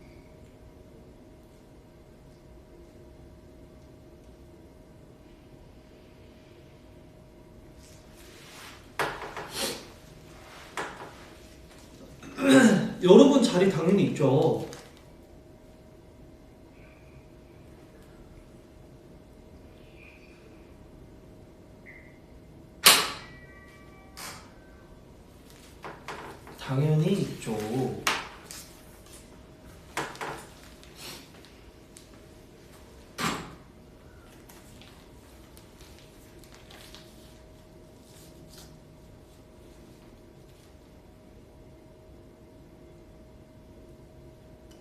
S1: 여러분 자리 당연히 있죠. 당연히 있죠.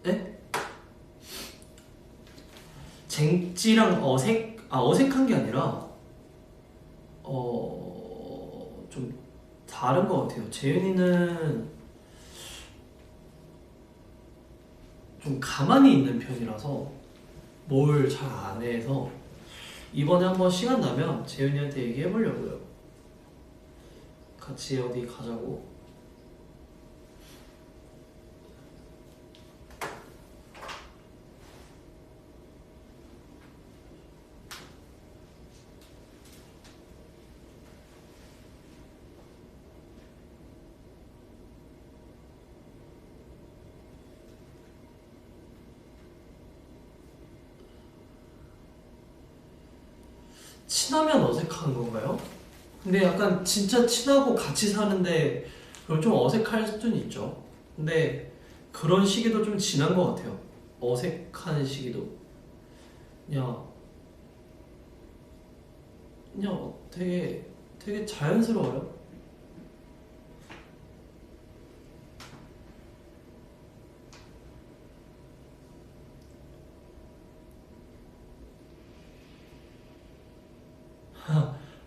S1: 네? 쟁찌랑 어색한 게 아니라 좀 다른 것 같아요. 재윤이는 좀 가만히 있는 편이라서 뭘 잘 안 해서 이번에 한번 시간 나면 재윤이한테 얘기해 보려고요. 같이 어디 가자고. 친하면 어색한 건가요? 근데 약간 진짜 친하고 같이 사는데 그럼 좀 어색할 수는 있죠. 근데 그런 시기도 좀 지난 것 같아요. 어색한 시기도 그냥 되게 자연스러워요.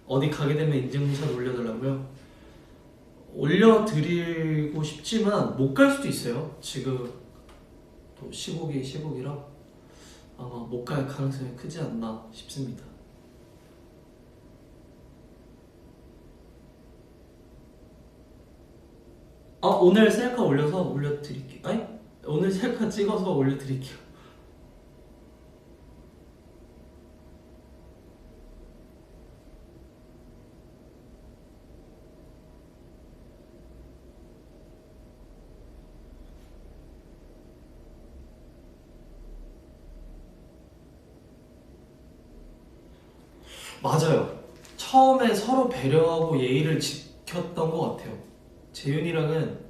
S1: 어디 가게 되면 인증샷 올려달라고요? 올려드리고 싶지만 못 갈 수도 있어요. 지금 또 또 시국이라 아마 못 갈 가능성이 크지 않나 싶습니다. 오늘 셀카 올려서 올려드릴게요. 아니? 오늘 셀카 찍어서 올려드릴게요. 맞아요. 처음에 서로 배려하고 예의를 지켰던 것 같아요. 재윤이랑은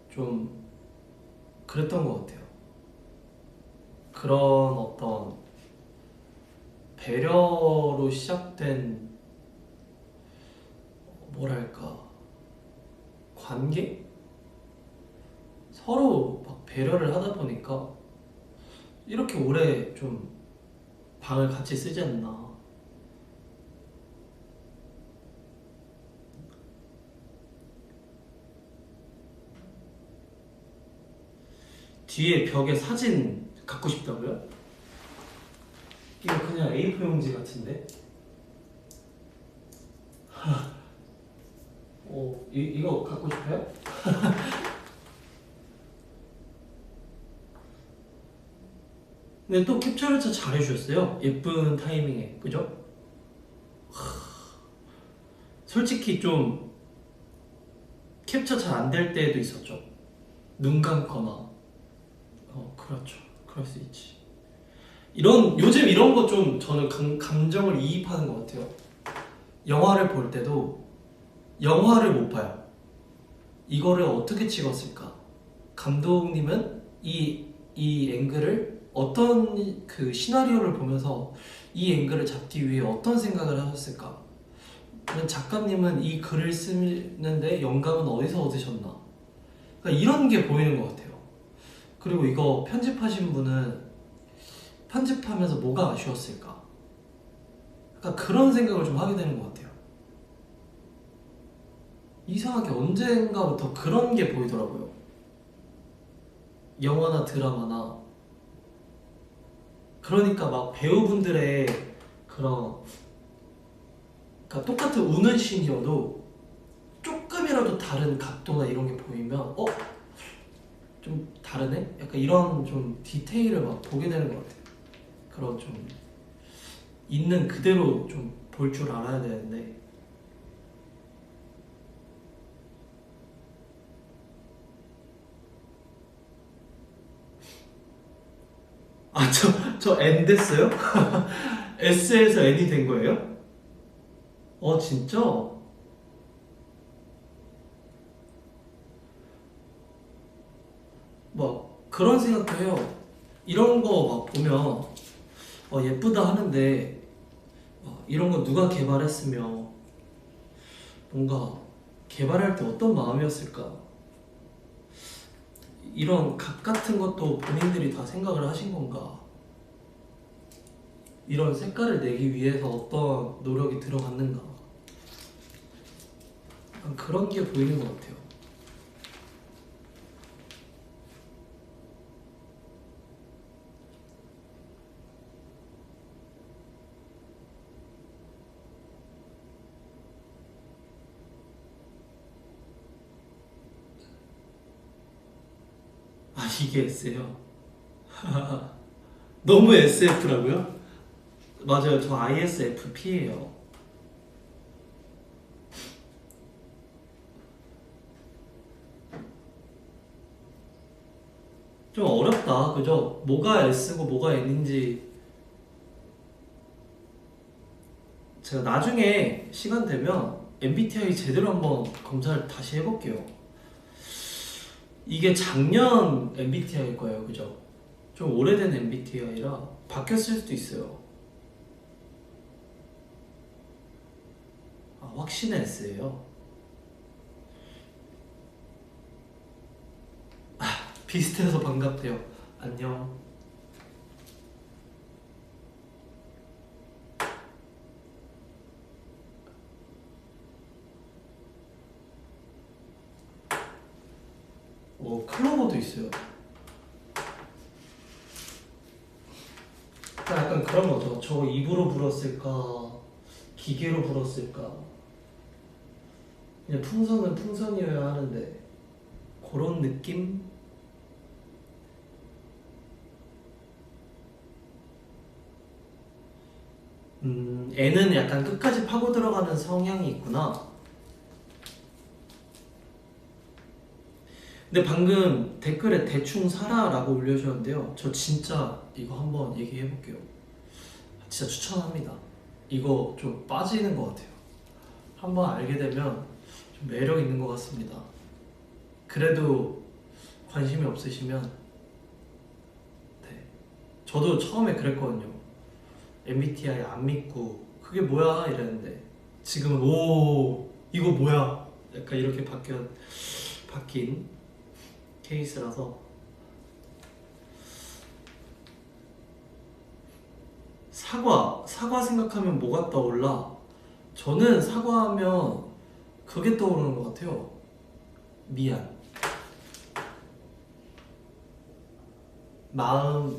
S1: 좀 그랬던 것 같아요. 그런 어떤 배려로 시작된 뭐랄까 관계? 서로 막 배려를 하다 보니까 이렇게 오래 좀 방을 같이 쓰지 않나. 뒤에 벽에 사진 갖고 싶다고요? 이거 그냥 A4 용지 같은데? 이거 갖고 싶어요? 근데 또 캡처를 진짜 잘해주셨어요. 예쁜 타이밍에, 그죠? 솔직히 좀 캡처 잘 안 될 때도 있었죠. 눈 감거나. 그렇죠. 그럴 수 있지. 요즘 이런 거 좀 저는 감정을 이입하는 것 같아요. 영화를 볼 때도 영화를 못 봐요. 이거를 어떻게 찍었을까? 감독님은 이 앵글을 어떤 그 시나리오를 보면서 이 앵글을 잡기 위해 어떤 생각을 하셨을까? 작가님은 이 글을 쓰는데 영감은 어디서 얻으셨나? 그러니까 이런 게 보이는 것 같아요. 그리고 이거 편집하신 분은 편집하면서 뭐가 아쉬웠을까? 그러니까 그런 생각을 좀 하게 되는 것 같아요. 이상하게 언젠가부터 그런 게 보이더라고요. 영화나 드라마나. 그러니까 막 배우분들의 그런, 그러니까 똑같은 우는 씬이어도 조금이라도 다른 각도나 이런 게 보이면 좀 다르네? 약간 이런 좀 디테일을 막 보게 되는 것 같아요. 그런 좀 있는 그대로 좀 볼 줄 알아야 되는데. 저 N 됐어요? S에서 N이 된 거예요? 진짜? 막 그런 생각도 해요. 이런 거 막 보면 예쁘다 하는데 이런 거 누가 개발했으며 뭔가 개발할 때 어떤 마음이었을까? 이런 각 같은 것도 본인들이 다 생각을 하신 건가? 이런 색깔을 내기 위해서 어떤 노력이 들어갔는가? 약간 그런 게 보이는 것 같아요. 이게 S예요? 너무 SF라고요? 맞아요. 저 ISFP예요. 좀 어렵다. 그죠? 뭐가 S고 뭐가 N인지 제가 나중에 시간 되면 MBTI 제대로 한번 검사를 다시 해볼게요. 이게 작년 MBTI일 거예요. 그죠? 좀 오래된 MBTI라 바뀌었을 수도 있어요. 확신의 S예요. 비슷해서 반갑대요. 안녕. 클로버도 있어요. 약간 그런 거죠. 저거 입으로 불었을까? 기계로 불었을까? 그냥 풍선은 풍선이어야 하는데 그런 느낌? 애는 약간 끝까지 파고 들어가는 성향이 있구나. 근데 방금 댓글에 대충 살아라고 올려주셨는데요. 저 진짜 이거 한번 얘기해볼게요. 진짜 추천합니다. 이거 좀 빠지는 것 같아요. 한번 알게 되면 좀 매력 있는 것 같습니다. 그래도 관심이 없으시면 네. 저도 처음에 그랬거든요. MBTI 안 믿고 그게 뭐야 이랬는데 지금은 오 이거 뭐야 약간 이렇게 바뀐 케이스라서. 사과 생각하면 뭐가 떠올라? 저는 사과하면 그게 떠오르는 것 같아요. 미안.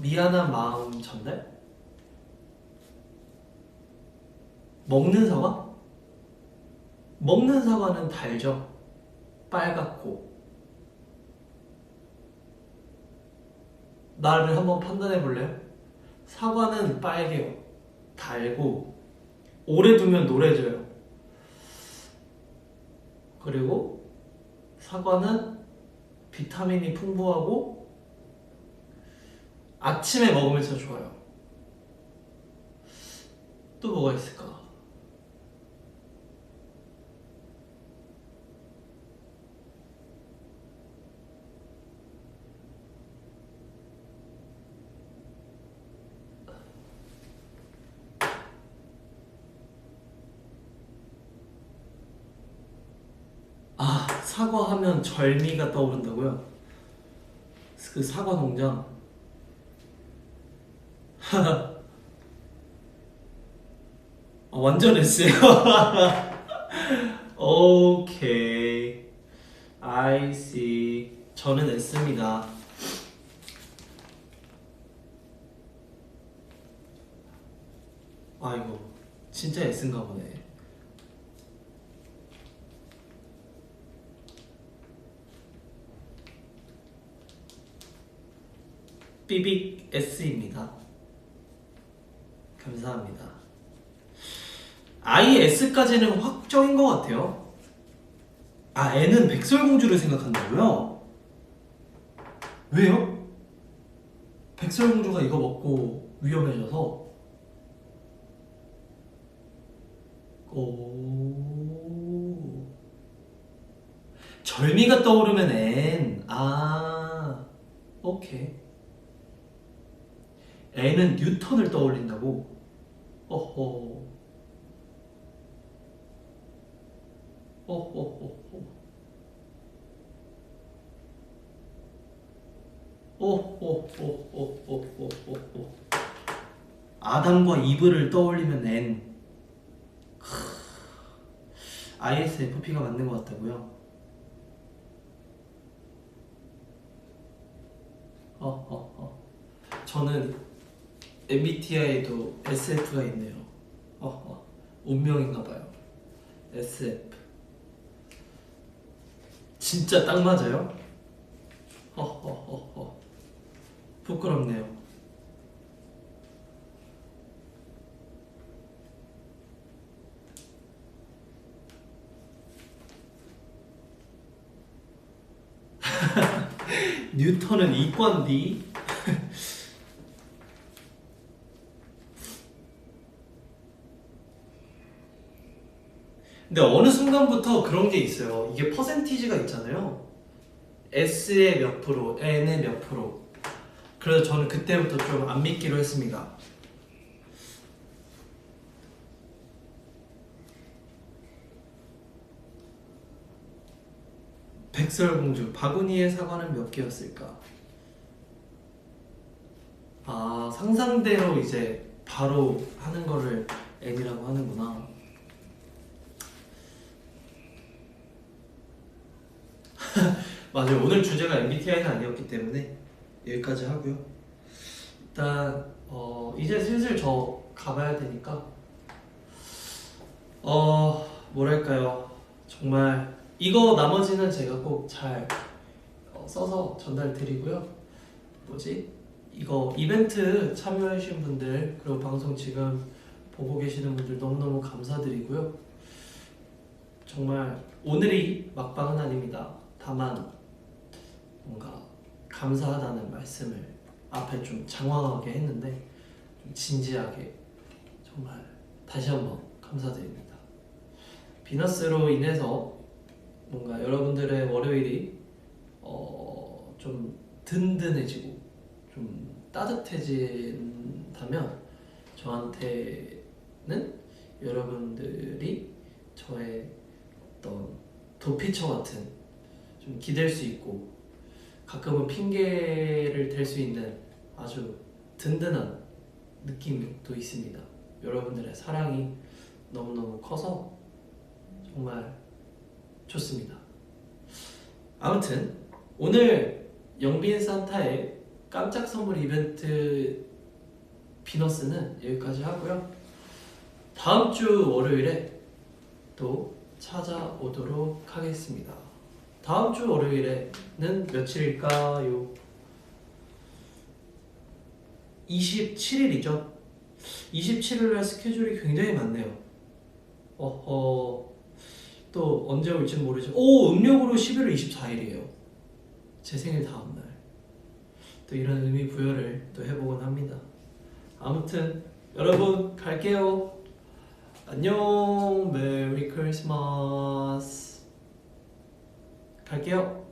S1: 미안한 마음 전달? 먹는 사과? 먹는 사과는 달죠. 빨갛고. 나를 한번 판단해 볼래요? 사과는 빨개요. 달고 오래 두면 노래져요. 그리고 사과는 비타민이 풍부하고 아침에 먹으면 진짜 좋아요. 또 뭐가 있을까? 아, 사과하면 절미가 떠오른다고요? 그 사과 농장. 완전 S요. 오케이. I see. 저는 S입니다. 아이고, 진짜 S인가 보네. 삐빅 S입니다. 감사합니다. IS까지는 확정인 것 같아요. 아, N은 백설공주를 생각한다고요? 왜요? 백설공주가 이거 먹고 위험해져서. 오. 절미가 떠오르면 N. 아, 오케이. N은 뉴턴을 떠올린다고? 어허. 어허허허. 어허허허허허허. 아담과 이브를 떠올리면 N. ISFP가 맞는 것 같다고요? 저는 MBTI에도 SF가 있네요. 운명인가봐요. SF. 진짜 딱 맞아요? 부끄럽네요. 뉴턴은 이과인디? 근데 어느 순간부터 그런 게 있어요. 이게 퍼센티지가 있잖아요. S의 몇 프로, N의 몇 프로. 그래서 저는 그때부터 좀 안 믿기로 했습니다. 백설공주, 바구니의 사과는 몇 개였을까? 아, 상상대로 이제 바로 하는 거를 N이라고 하는구나. 맞아요. 오늘 주제가 MBTI는 아니었기 때문에 여기까지 하고요. 일단 이제 슬슬 저 가봐야 되니까 뭐랄까요, 정말 이거 나머지는 제가 꼭 잘 써서 전달 드리고요. 이거 이벤트 참여해주신 분들, 그리고 방송 지금 보고 계시는 분들 너무너무 감사드리고요. 정말 오늘이 막방은 아닙니다. 다만 뭔가 감사하다는 말씀을 앞에 좀 장황하게 했는데 좀 진지하게 정말 다시 한번 감사드립니다. 비너스로 인해서 뭔가 여러분들의 월요일이 좀 든든해지고 좀 따뜻해진다면 저한테는 여러분들이 저의 어떤 도피처 같은, 좀 기댈 수 있고 가끔은 핑계를 댈 수 있는 아주 든든한 느낌이 또 있습니다. 여러분들의 사랑이 너무너무 커서 정말 좋습니다. 아무튼 오늘 영빈 산타의 깜짝 선물 이벤트 비너스는 여기까지 하고요. 다음 주 월요일에 또 찾아오도록 하겠습니다. 다음 주 월요일에는 며칠일까요? 27일이죠. 27일날 스케줄이 굉장히 많네요. 또 언제 올지는 모르죠. 음력으로 11월 24일이에요. 제 생일 다음날. 또 이런 의미 부여를 또 해보곤 합니다. 아무튼 여러분 갈게요. 안녕. 메리 크리스마스. 갈게요.